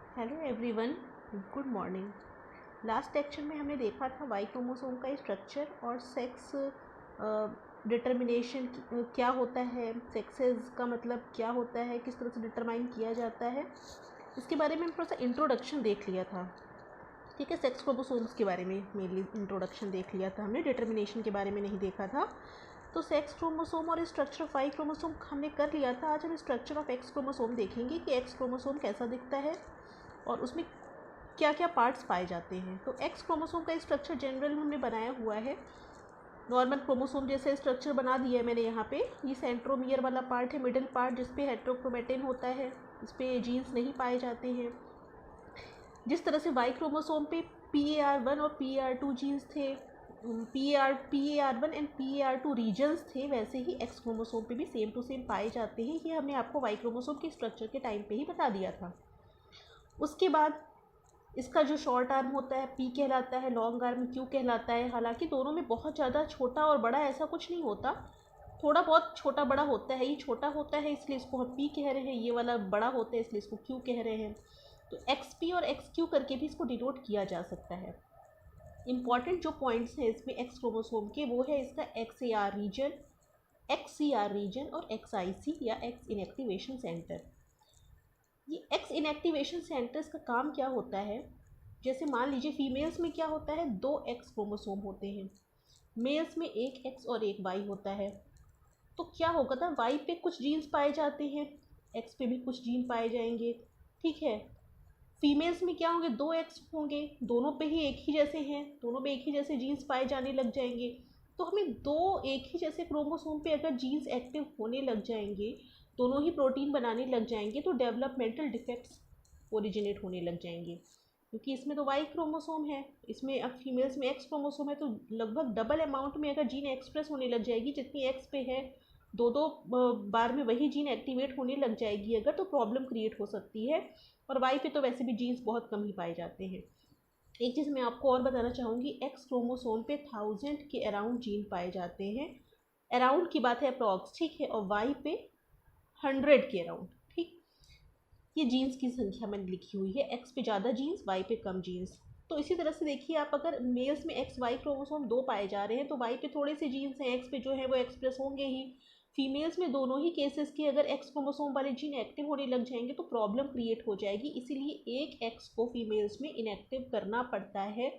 Hello everyone, good morning. Last lecture में हमने देखा था वाई क्रोमोसोम का स्ट्रक्चर और सेक्स डिटर्मिनेशन क्या होता है, सेक्सेस का मतलब क्या होता है, किस तरह से डिटरमाइन किया जाता है। इसके बारे में हम थोड़ा सा इंट्रोडक्शन देख लिया था। ठीक है, सेक्स क्रोमोसोम्स के बारे में मेनली इंट्रोडक्शन देख लिया था हमने, डिटर्मिनेशन के बारे में नहीं देखा था। तो सेक्स क्रोमोसोम और स्ट्रक्चर ऑफ वाई क्रोमोसोम हमने कर लिया था। आज हम स्ट्रक्चर ऑफ एक्स क्रोमोसोम देखेंगे कि एक्स क्रोमोसोम कैसा दिखता है और उसमें क्या क्या पार्ट्स पाए जाते हैं। तो एक्स क्रोमोसोम का स्ट्रक्चर जनरल हमने बनाया हुआ है, नॉर्मल क्रोमोसोम जैसे स्ट्रक्चर बना दिया है मैंने यहाँ पे। ये सेंट्रोमियर वाला पार्ट है, मिडिल पार्ट, जिसपे हेट्रोक्रोमेटिन होता है, इस पे जीन्स नहीं पाए जाते हैं। जिस तरह से वाई क्रोमोसोम पे PAR1 और PAR2 जीन्स थे, PAR1 एंड PAR2 रीजन्स थे, वैसे ही एक्स क्रोमोसोम पे भी सेम टू सेम पाए जाते हैं। ये हमने आपको वाई क्रोमोसोम के स्ट्रक्चर के टाइम पे ही बता दिया था। उसके बाद इसका जो शॉर्ट आर्म होता है P कहलाता है, लॉन्ग आर्म Q कहलाता है। हालांकि दोनों में बहुत ज़्यादा छोटा और बड़ा ऐसा कुछ नहीं होता, थोड़ा बहुत छोटा बड़ा होता है। ये छोटा होता है इसलिए इसको हम P कह रहे हैं, ये वाला बड़ा होता है इसलिए इसको Q कह रहे हैं। तो XP और XQ करके भी इसको डिनोट किया जा सकता है। इम्पॉर्टेंट जो पॉइंट्स हैं इसमें एक्स क्रोमोसोम के, वो है इसका XAR रीजन, XCR रीजन और XIC या एक्स इनएक्टिवेशन सेंटर। ये एक्स इनएक्टिवेशन सेंटर्स का काम क्या होता है, जैसे मान लीजिए फीमेल्स में क्या होता है, 2 एक्स क्रोमोसोम होते हैं, मेल्स में 1 एक्स और 1 वाई होता है। तो क्या होगा था, वाई पे कुछ जीन्स पाए जाते हैं, एक्स पे भी कुछ जीन पाए जाएंगे। ठीक है, फीमेल्स में क्या होंगे, 2 एक्स होंगे, दोनों पे ही एक ही जैसे हैं, दोनों पे एक ही जैसे जीन्स पाए जाने लग जाएंगे। तो हमें दो एक ही जैसे क्रोमोसोम पे अगर जीन्स एक्टिव होने लग जाएंगे, दोनों ही प्रोटीन बनाने लग जाएंगे, तो डेवलपमेंटल डिफेक्ट्स ओरिजिनेट होने लग जाएंगे। क्योंकि इसमें तो वाई क्रोमोसोम है, इसमें अब फीमेल्स में एक्स क्रोमोसोम है, तो लगभग डबल अमाउंट में अगर जीन एक्सप्रेस होने लग जाएगी, जितनी एक्स पे है दो दो बार में वही जीन एक्टिवेट होने लग जाएगी अगर, तो प्रॉब्लम क्रिएट हो सकती है। और वाई पे तो वैसे भी जीन्स बहुत कम ही पाए जाते हैं। एक चीज़ मैं आपको और बताना चाहूँगी, एक्स क्रोमोसोम पे 1000 के अराउंड जीन पाए जाते हैं, अराउंड की बात है, अप्रॉक्स, ठीक है। और वाई पे 100 के अराउंड, ठीक। ये जीन्स की संख्या मैंने लिखी हुई है, एक्स पे ज़्यादा जीन्स, वाई पे कम जीन्स। तो इसी तरह से देखिए आप, अगर मेल्स में एक्स वाई क्रोमोसोम 2 पाए जा रहे हैं, तो वाई पे थोड़े से जीन्स हैं, एक्स पे जो है वो एक्सप्रेस होंगे ही। फीमेल्स में दोनों ही केसेस के अगर एक्स क्रोमोसोम वाले जीन एक्टिव होने लग जाएंगे तो प्रॉब्लम क्रिएट हो जाएगी। इसीलिए एक एक्स को फीमेल्स में इनएक्टिव करना पड़ता है,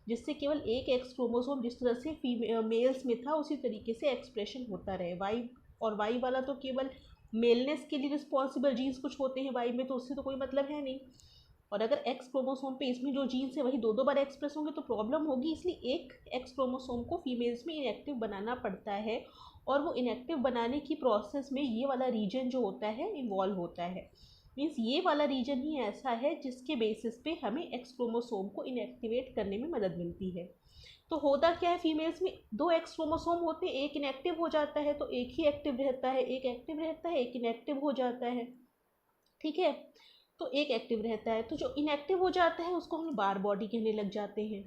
जिससे केवल एक एक्स क्रोमोसोम जिस तरह से मेल्स में था उसी तरीके से एक्सप्रेशन होता रहे। वाई और वाई वाला तो केवल मेलनेस के लिए रिस्पॉन्सिबल जीन्स कुछ होते हैं वाई में, तो उससे तो कोई मतलब है नहीं। और अगर एक्स क्रोमोसोम पे इसमें जो जीन्स है वही दो दो बार एक्सप्रेस होंगे तो प्रॉब्लम होगी। इसलिए एक एक्स क्रोमोसोम को फीमेल्स में इनएक्टिव बनाना पड़ता है, और वो इनएक्टिव बनाने की प्रोसेस में ये वाला रीजन जो होता है इन्वॉल्व होता है। मीन्स ये वाला रीजन ही ऐसा है जिसके बेसिस पे हमें एक्स क्रोमोसोम को इनएक्टिवेट करने में मदद मिलती है। तो होता क्या है, फीमेल्स में 2 एक्स क्रोमोसोम होते हैं, एक इनएक्टिव हो जाता है तो एक ही एक्टिव रहता है, एक एक्टिव रहता है एक इनएक्टिव हो जाता है। ठीक है, तो एक एक्टिव रहता है, तो जो इनएक्टिव हो जाता है उसको हम बार बॉडी कहने लग जाते हैं।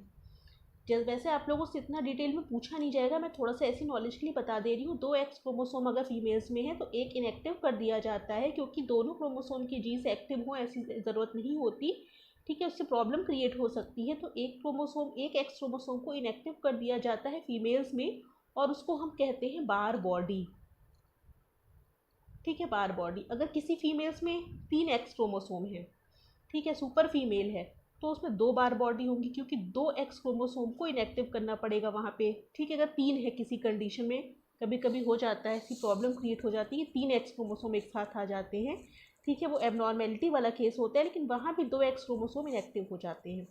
जैसे वैसे आप लोगों से इतना डिटेल में पूछा नहीं जाएगा, मैं थोड़ा सा ऐसी नॉलेज के लिए बता दे रही हूँ। 2 एक्स क्रोमोसोम अगर फीमेल्स में है तो एक इनएक्टिव कर दिया जाता है, क्योंकि दोनों क्रोमोसोम की जीन्स एक्टिव हो ऐसी ज़रूरत नहीं होती। ठीक है, उससे प्रॉब्लम क्रिएट हो सकती है। तो एक एक्स क्रोमोसोम को इनएक्टिव कर दिया जाता है फीमेल्स में, और उसको हम कहते हैं बार बॉडी। ठीक है, बार बॉडी। अगर किसी फीमेल्स में 3 एक्स क्रोमोसोम है, ठीक है, सुपर फीमेल है, तो उसमें 2 बार बॉडी होंगी, क्योंकि 2 एक्स क्रोमोसोम को इनएक्टिव करना पड़ेगा वहाँ पे। ठीक है, अगर 3 है किसी कंडीशन में, कभी कभी हो जाता है, ऐसी प्रॉब्लम क्रिएट हो जाती है, 3 एक्स क्रोमोसोम एक साथ आ जाते हैं। ठीक है, वो एबनॉर्मेलिटी वाला केस होता है, लेकिन वहाँ भी 2 एक्स क्रोमोसोम इनएक्टिव हो जाते हैं।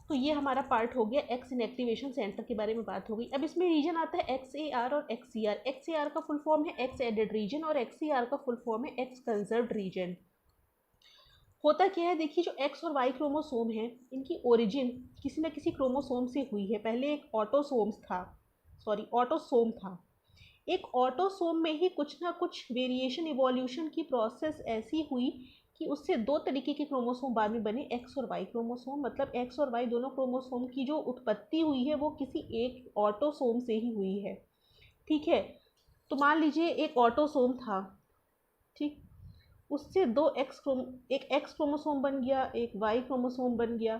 तो ये हमारा पार्ट हो गया, एक्स इनएक्टिवेशन सेंटर के बारे में बात हो गई। अब इसमें रीजन आता है XAR और XCR। XAR का फुल फॉर्म है एक्स एडेड रीजन, और XCR का फुल फॉर्म है एक्स कंजर्व्ड रीजन। होता क्या है, देखिए, जो एक्स और वाई क्रोमोसोम है, इनकी ओरिजिन किसी न किसी क्रोमोसोम से हुई है। पहले एक ऑटोसोम था। एक ऑटोसोम में ही कुछ ना कुछ वेरिएशन, इवोल्यूशन की प्रोसेस ऐसी हुई कि उससे 2 तरीके के क्रोमोसोम बाद में बने, एक्स और वाई क्रोमोसोम। मतलब एक्स और वाई दोनों क्रोमोसोम की जो उत्पत्ति हुई है वो किसी एक ऑटोसोम से ही हुई है। ठीक है, तो मान लीजिए एक ऑटोसोम था, ठीक, उससे एक एक्स क्रोमोसोम बन गया, एक वाई क्रोमोसोम बन गया,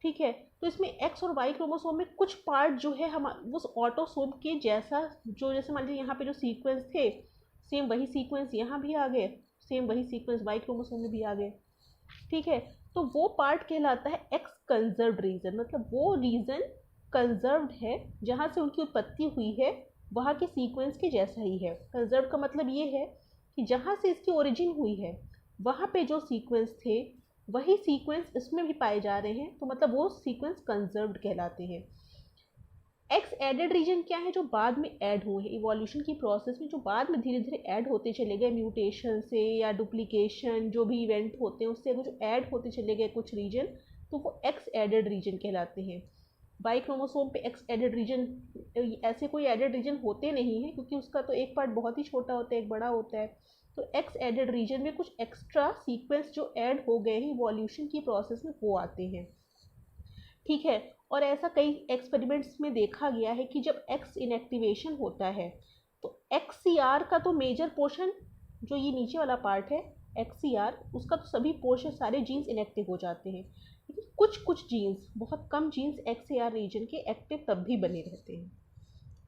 ठीक है। तो इसमें एक्स और वाई क्रोमोसोम में कुछ पार्ट जो है हम उस ऑटोसोम के जैसा, जो जैसे मान लीजिए यहाँ पे जो सीक्वेंस थे, सेम वही सीक्वेंस यहाँ भी आ गए, सेम वही सीक्वेंस वाई क्रोमोसोम में भी आ गए, ठीक है। तो वो पार्ट कहलाता है एक्स कंजर्व्ड रीजन, मतलब वो रीजन कंजर्व्ड है, जहाँ से उनकी उत्पत्ति हुई है वहाँ के सीक्वेंस के जैसा ही है। कंजर्व्ड का मतलब ये है कि जहाँ से इसकी ओरिजिन हुई है वहाँ पे जो सीक्वेंस थे वही सीक्वेंस इसमें भी पाए जा रहे हैं, तो मतलब वो सीक्वेंस कंजर्व्ड कहलाते हैं। एक्स एडेड रीजन क्या है? जो बाद में ऐड हुए हैं इवोल्यूशन की प्रोसेस में, जो बाद में धीरे धीरे ऐड होते चले गए म्यूटेशन से या डुप्लीकेशन, जो भी इवेंट होते हैं उससे जो ऐड होते चले गए कुछ रीजन, तो वो एक्स एडेड रीजन कहलाते हैं। वाई क्रोमोसोम पे एक्स एडेड रीजन, ऐसे कोई एडेड रीजन होते नहीं हैं क्योंकि उसका तो एक पार्ट बहुत ही छोटा होता है, एक बड़ा होता है। तो एक्स एडेड रीजन में कुछ एक्स्ट्रा सीक्वेंस जो ऐड हो गए हैं इवोल्यूशन की प्रोसेस में वो आते हैं, ठीक है। और ऐसा कई एक्सपेरिमेंट्स में देखा गया है कि जब एक्स इनएक्टिवेशन होता है तो एक्ससीआर का तो मेजर पोर्शन, जो ये नीचे वाला पार्ट है एक्ससीआर, उसका तो सभी पोर्शन, सारे जीन्स इनएक्टिव हो जाते हैं, लेकिन कुछ जीन्स, बहुत कम जीन्स एक्ससीआर रीजन के एक्टिव तब भी बने रहते हैं,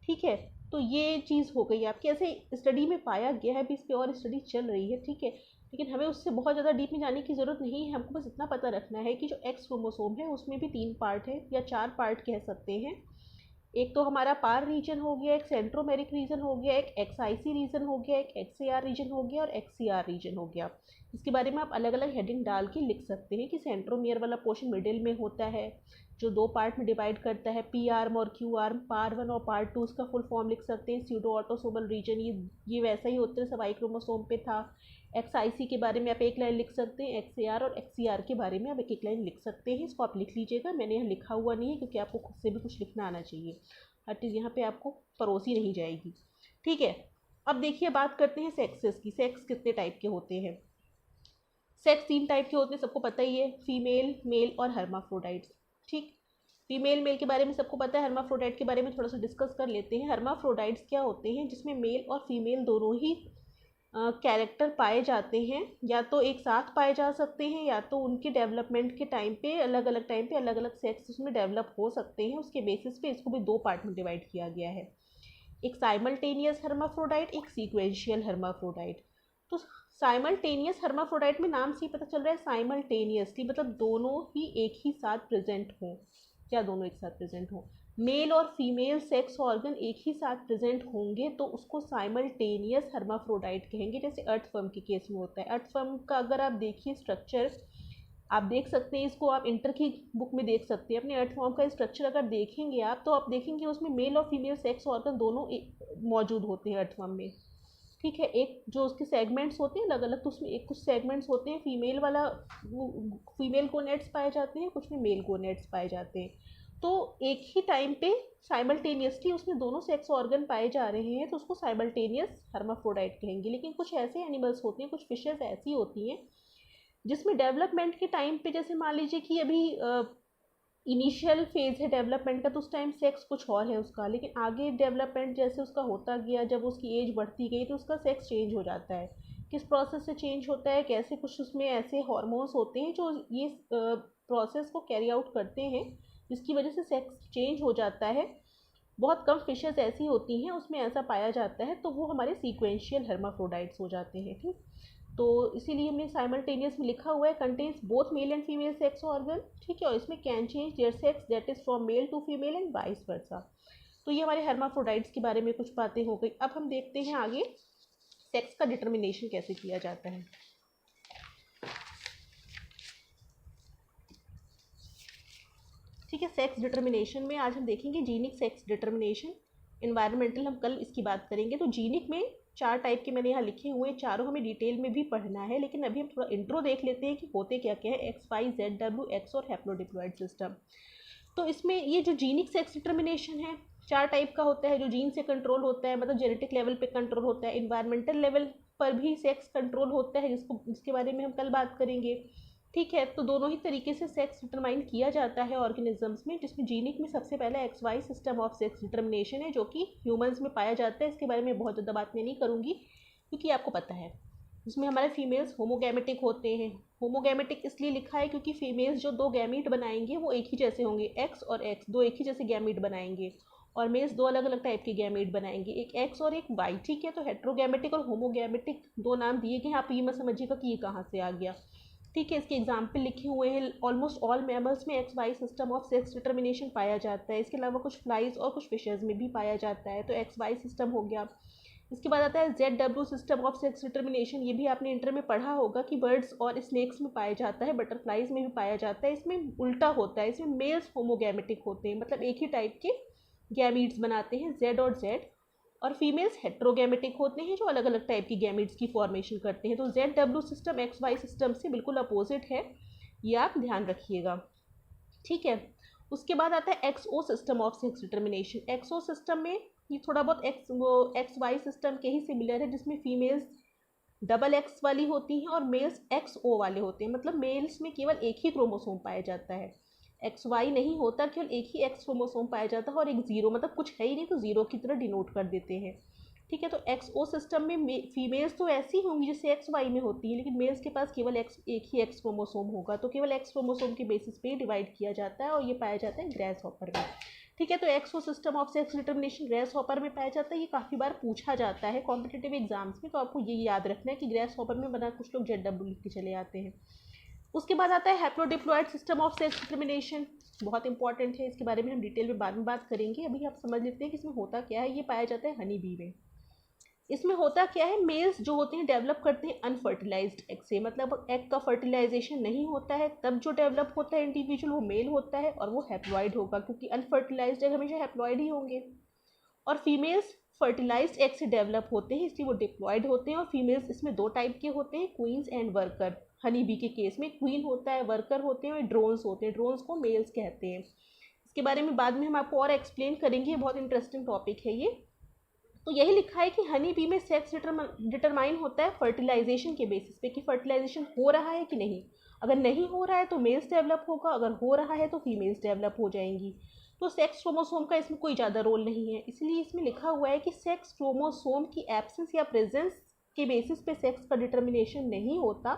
ठीक है। तो ये चीज़ हो गई आपकी, ऐसे स्टडी में पाया गया है, भी इस पर और स्टडी चल रही है, ठीक है। लेकिन हमें उससे बहुत ज़्यादा डीप में जाने की ज़रूरत नहीं है, हमको बस इतना पता रखना है कि जो एक्स क्रोमोसोम है उसमें भी 3 पार्ट है या 4 पार्ट कह सकते हैं। एक तो हमारा पार रीजन हो गया, एक सेंट्रोमेरिक रीजन हो गया, एक एक्सआईसी रीजन हो गया, एक एक्सएआर रीजन हो गया और एक्ससीआर रीजन हो गया। इसके बारे में आप अलग अलग हेडिंग डाल के लिख सकते हैं कि सेंट्रोमियर वाला पोर्शन मिडिल में होता है, जो 2 पार्ट में डिवाइड करता है, पी आर्म और क्यू आर्म, पार 1 और पार 2 उसका फुल फॉर्म लिख सकते हैं। स्यूडो ऑटोसोमल रीजन, ये वैसा ही होता है, सब वाई क्रोमोसोम पे था। एक्सआईसी के बारे में आप एक लाइन लिख सकते हैं, एक्सएआर और एक्ससीआर के बारे में आप एक एक लाइन लिख सकते हैं। इसको आप लिख लीजिएगा, मैंने यहाँ लिखा हुआ नहीं है क्योंकि आपको खुद से भी कुछ लिखना आना चाहिए, हर चीज़ यहाँ पे आपको परोसी नहीं जाएगी, ठीक है। अब देखिए बात करते हैं सेक्सेस की। सेक्स कितने टाइप के होते हैं? सेक्स 3 टाइप के होते हैं, सबको पता ही है, फीमेल, मेल और हर्माफ्रोडाइट्स, ठीक। फीमेल मेल के बारे में सबको पता है, हर्माफ्रोडाइट के बारे में थोड़ा सा डिस्कस कर लेते हैं। हर्माफ्रोडाइट्स क्या होते हैं? जिसमें मेल और फीमेल दोनों ही कैरेक्टर पाए जाते हैं, या तो एक साथ पाए जा सकते हैं या तो उनके डेवलपमेंट के टाइम पे अलग अलग टाइम पे अलग अलग सेक्स उसमें डेवलप हो सकते हैं। उसके बेसिस पे इसको भी 2 पार्ट में डिवाइड किया गया है, एक साइमल्टेनियस हर्माफ्रोडाइट, एक सीक्वेंशियल हर्माफ्रोडाइट। तो साइमल्टेनियस हर्माफ्रोडाइट में नाम से ही पता चल रहा है साइमल्टेनियसली, मतलब दोनों ही एक ही साथ प्रेजेंट हों, क्या दोनों एक साथ प्रेजेंट हों, मेल और फीमेल सेक्स ऑर्गन एक ही साथ प्रेजेंट होंगे तो उसको साइमल्टेनियस हर्माफ्रोडाइट कहेंगे। जैसे अर्थवर्म के केस में होता है। अर्थवर्म का अगर आप देखिए स्ट्रक्चर, आप देख सकते हैं, इसको आप इंटर की बुक में देख सकते हैं। अपने अर्थवर्म का स्ट्रक्चर अगर देखेंगे आप तो आप देखेंगे उसमें मेल और फीमेल सेक्स ऑर्गन दोनों मौजूद होते हैं अर्थवर्म में, ठीक है। एक जो उसके सेगमेंट्स होते हैं अलग अलग, तो उसमें एक कुछ सेगमेंट्स होते हैं फीमेल वाला, फीमेल गोनेट्स पाए जाते हैं, कुछ में मेल गोनेट्स पाए जाते हैं। तो एक ही टाइम पे साइमल्टेनियसली उसमें दोनों सेक्स ऑर्गन पाए जा रहे हैं तो उसको साइमल्टेनियस हर्माफ्रोडाइट कहेंगे। लेकिन कुछ ऐसे एनिमल्स होते हैं, कुछ फिशेस ऐसी होती हैं जिसमें डेवलपमेंट के टाइम पे, जैसे मान लीजिए कि अभी इनिशियल फेज है डेवलपमेंट का, तो उस टाइम सेक्स कुछ और है उसका, लेकिन आगे डेवलपमेंट जैसे उसका होता गया, जब उसकी एज बढ़ती गई तो उसका सेक्स चेंज हो जाता है। किस प्रोसेस से चेंज होता है, कैसे, कुछ उसमें ऐसे हार्मोन्स होते हैं जो ये प्रोसेस को कैरी आउट करते हैं, जिसकी वजह से सेक्स चेंज हो जाता है। बहुत कम फिशेस ऐसी होती हैं उसमें ऐसा पाया जाता है, तो वो हमारे सीक्वेंशियल हर्माफ्रोडाइट्स हो जाते हैं, ठीक। तो इसीलिए हमने साइमल्टेनियस में लिखा हुआ है contains both male and female sex organ, ठीक है। और इसमें can change their sex that is from male to female and vice versa. तो ये हमारे हर्माफ्रोडाइट्स के बारे में कुछ बातें हो गई। अब हम देखते हैं आगे सेक्स का डिटर्मिनेशन कैसे किया जाता है। ठीक है, सेक्स डिटर्मिनेशन में आज हम देखेंगे जीनिक सेक्स डिटर्मिनेशन, एनवायरमेंटल हम कल इसकी बात करेंगे। तो जीनिक में 4 टाइप के मैंने यहाँ लिखे हुए हैं, चारों हमें डिटेल में भी पढ़ना है, लेकिन अभी हम थोड़ा इंट्रो देख लेते हैं कि होते क्या क्या है। X Y Z W X और हैप्लोडिप्लॉइड सिस्टम। तो इसमें ये जो जीनिक सेक्स डिटर्मिनेशन है 4 टाइप का होता है। जो जीन से कंट्रोल होता है, मतलब जेनेटिक लेवल पे कंट्रोल होता है, इन्वायरमेंटल लेवल पर भी सेक्स कंट्रोल होता है, जिसके बारे में हम कल बात करेंगे, ठीक है। तो दोनों ही तरीके से सेक्स डिटरमाइन किया जाता है ऑर्गेनिजम्स में, जिसमें जीनिक में सबसे पहले X Y system of sex determination है, जो कि ह्यूमंस में पाया जाता है। इसके बारे में बहुत ज़्यादा बात मैं नहीं करूँगी क्योंकि आपको पता है। जिसमें हमारे फीमेल्स होमोगैमेटिक होते हैं। होमोगैमेटिक इसलिए लिखा है क्योंकि फीमेल्स जो दो गैमीट बनाएंगे वो एक ही जैसे होंगे, एक्स और एक्स दो एक ही जैसे गैमीट बनाएंगे, और मेल्स दो अलग अलग टाइप के गैमीट बनाएंगे, एक एक्स और एक वाई। ठीक है, तो हेट्रोगैमेटिक और होमोगैमेटिक दो नाम दिए गए हैं। आप ये मत समझिएगा कि ये कहाँ से आ गया। ठीक है, इसके एग्जाम्पल लिखे हुए हैं। ऑलमोस्ट ऑल मैमल्स में X Y system of sex determination पाया जाता है। इसके अलावा कुछ फ्लाइज और कुछ फिशेज में भी पाया जाता है। तो एक्स वाई सिस्टम हो गया। इसके बाद आता है ZW system of sex determination. ये भी आपने इंटर में पढ़ा होगा कि बर्ड्स और स्नेक्स में पाया जाता है, बटरफ्लाइज में भी पाया जाता है। इसमें उल्टा होता है, इसमें मेल्स होमोगैमेटिक होते हैं, मतलब एक ही टाइप के गैमीट्स बनाते हैं Z और Z, और फीमेल्स हेट्रोगैमेटिक होते हैं जो अलग अलग टाइप की गैमीट्स की फॉर्मेशन करते हैं। तो ZW सिस्टम XY सिस्टम से बिल्कुल अपोजिट है, ये आप ध्यान रखिएगा। ठीक है, उसके बाद आता है XO system of sex determination. XO system में ये थोड़ा बहुत XY सिस्टम के ही सिमिलर है, जिसमें फीमेल्स डबल एक्स वाली होती हैं और मेल्स XO वाले होते हैं। मतलब मेल्स में केवल एक ही क्रोमोसोम पाया जाता है, XY नहीं होता, केवल एक ही X क्रोमोसोम पाया जाता है और एक जीरो, मतलब कुछ है ही नहीं तो जीरो की तरह डिनोट कर देते हैं। ठीक है, तो XO सिस्टम में फीमेल्स तो ऐसी होंगी जैसे XY में होती है, लेकिन मेल्स के पास केवल एक ही X क्रोमोसोम होगा, तो केवल X क्रोमोसोम के बेसिस पे डिवाइड किया जाता है, और ये पाया जाता है ग्रेस हॉपर में। ठीक है, तो XO system of sex determination grace hopper में पाया जाता है। ये काफ़ी बार पूछा जाता है कॉम्पिटिटिव एग्जाम्स में, तो आपको ये याद रखना है कि ग्रेस हॉपर में बना कुछ लोग ZW लिख के चले आते हैं। उसके बाद आता है हैप्लोडिप्लॉयड सिस्टम ऑफ सेक्स डिटर्मिनेशन। बहुत इंपॉर्टेंट है, इसके बारे में हम डिटेल में बाद में बात करेंगे। अभी आप समझ लेते हैं कि इसमें होता क्या है। ये पाया जाता है हनी बी में। इसमें होता क्या है, मेल्स जो होते हैं डेवलप करते हैं अनफर्टिलाइज्ड एग से, मतलब एग का फर्टिलाइजेशन नहीं होता है, तब जो डेवलप होता है इंडिविजुअल वो मेल होता है और वो हैप्लॉइड होगा, क्योंकि अनफर्टिलाइज्ड एग हमेशा हैप्लॉइड ही होंगे। और फीमेल्स फर्टिलाइज्ड एग से डेवलप होते हैं, इसलिए वो डिप्लॉयड होते हैं। और फीमेल्स इसमें दो टाइप के होते हैं, queen's and worker. Honey bee के केस में क्वीन होता है, वर्कर होते हैं, और ड्रोन्स होते हैं। ड्रोन्स को मेल्स कहते हैं। इसके बारे में बाद में हम आपको और एक्सप्लेन करेंगे, बहुत इंटरेस्टिंग टॉपिक है ये। तो यही लिखा है कि हनी बी में सेक्स डिटरमाइन होता है फर्टिलाइजेशन के बेसिस पे, कि फर्टिलाइजेशन हो रहा है कि नहीं। अगर नहीं हो रहा है तो मेल्स डेवलप होगा, अगर हो रहा है तो फीमेल्स डेवलप हो जाएंगी। तो सेक्स क्रोमोसोम का इसमें कोई ज़्यादा रोल नहीं है, इसलिए इसमें लिखा हुआ है कि सेक्स क्रोमोसोम की एब्सेंस या प्रेजेंस के बेसिस पे सेक्स का डिटर्मिनेशन नहीं होता,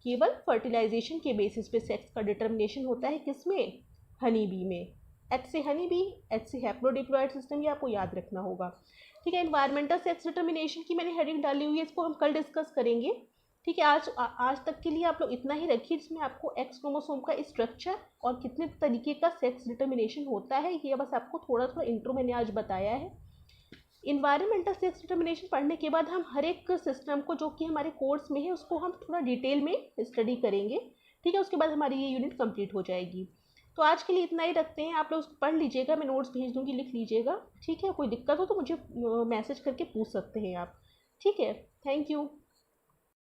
केवल फर्टिलाइजेशन के बेसिस पे सेक्स का डिटर्मिनेशन होता है। किसमें? हनी बी में। एच से हनी बी, एच से हैप्लोडिप्लॉयड सिस्टम, ये आपको याद रखना होगा। ठीक है, एनवायरमेंटल सेक्स डिटर्मिनेशन की मैंने हेडिंग डाली हुई है, इसको हम कल डिस्कस करेंगे। ठीक है, आज तक के लिए आप लोग इतना ही रखिए, जिसमें आपको एक्स क्रोमोसोम का स्ट्रक्चर और कितने तरीके का सेक्स डिटर्मिनेशन होता है, ये बस आपको थोड़ा थोड़ा इंट्रो मैंने आज बताया है। इन्वायरमेंटल सेक्स डिटर्मिनेशन पढ़ने के बाद हम हर एक सिस्टम को जो कि हमारे कोर्स में है उसको हम थोड़ा डिटेल में स्टडी करेंगे। ठीक है, उसके बाद हमारी ये यूनिट कंप्लीट हो जाएगी। तो आज के लिए इतना ही रखते हैं, आप लोग उसको पढ़ लीजिएगा, मैं नोट्स भेज दूँगी, लिख लीजिएगा। ठीक है, कोई दिक्कत हो तो मुझे मैसेज करके पूछ सकते हैं आप। ठीक है, थैंक यू।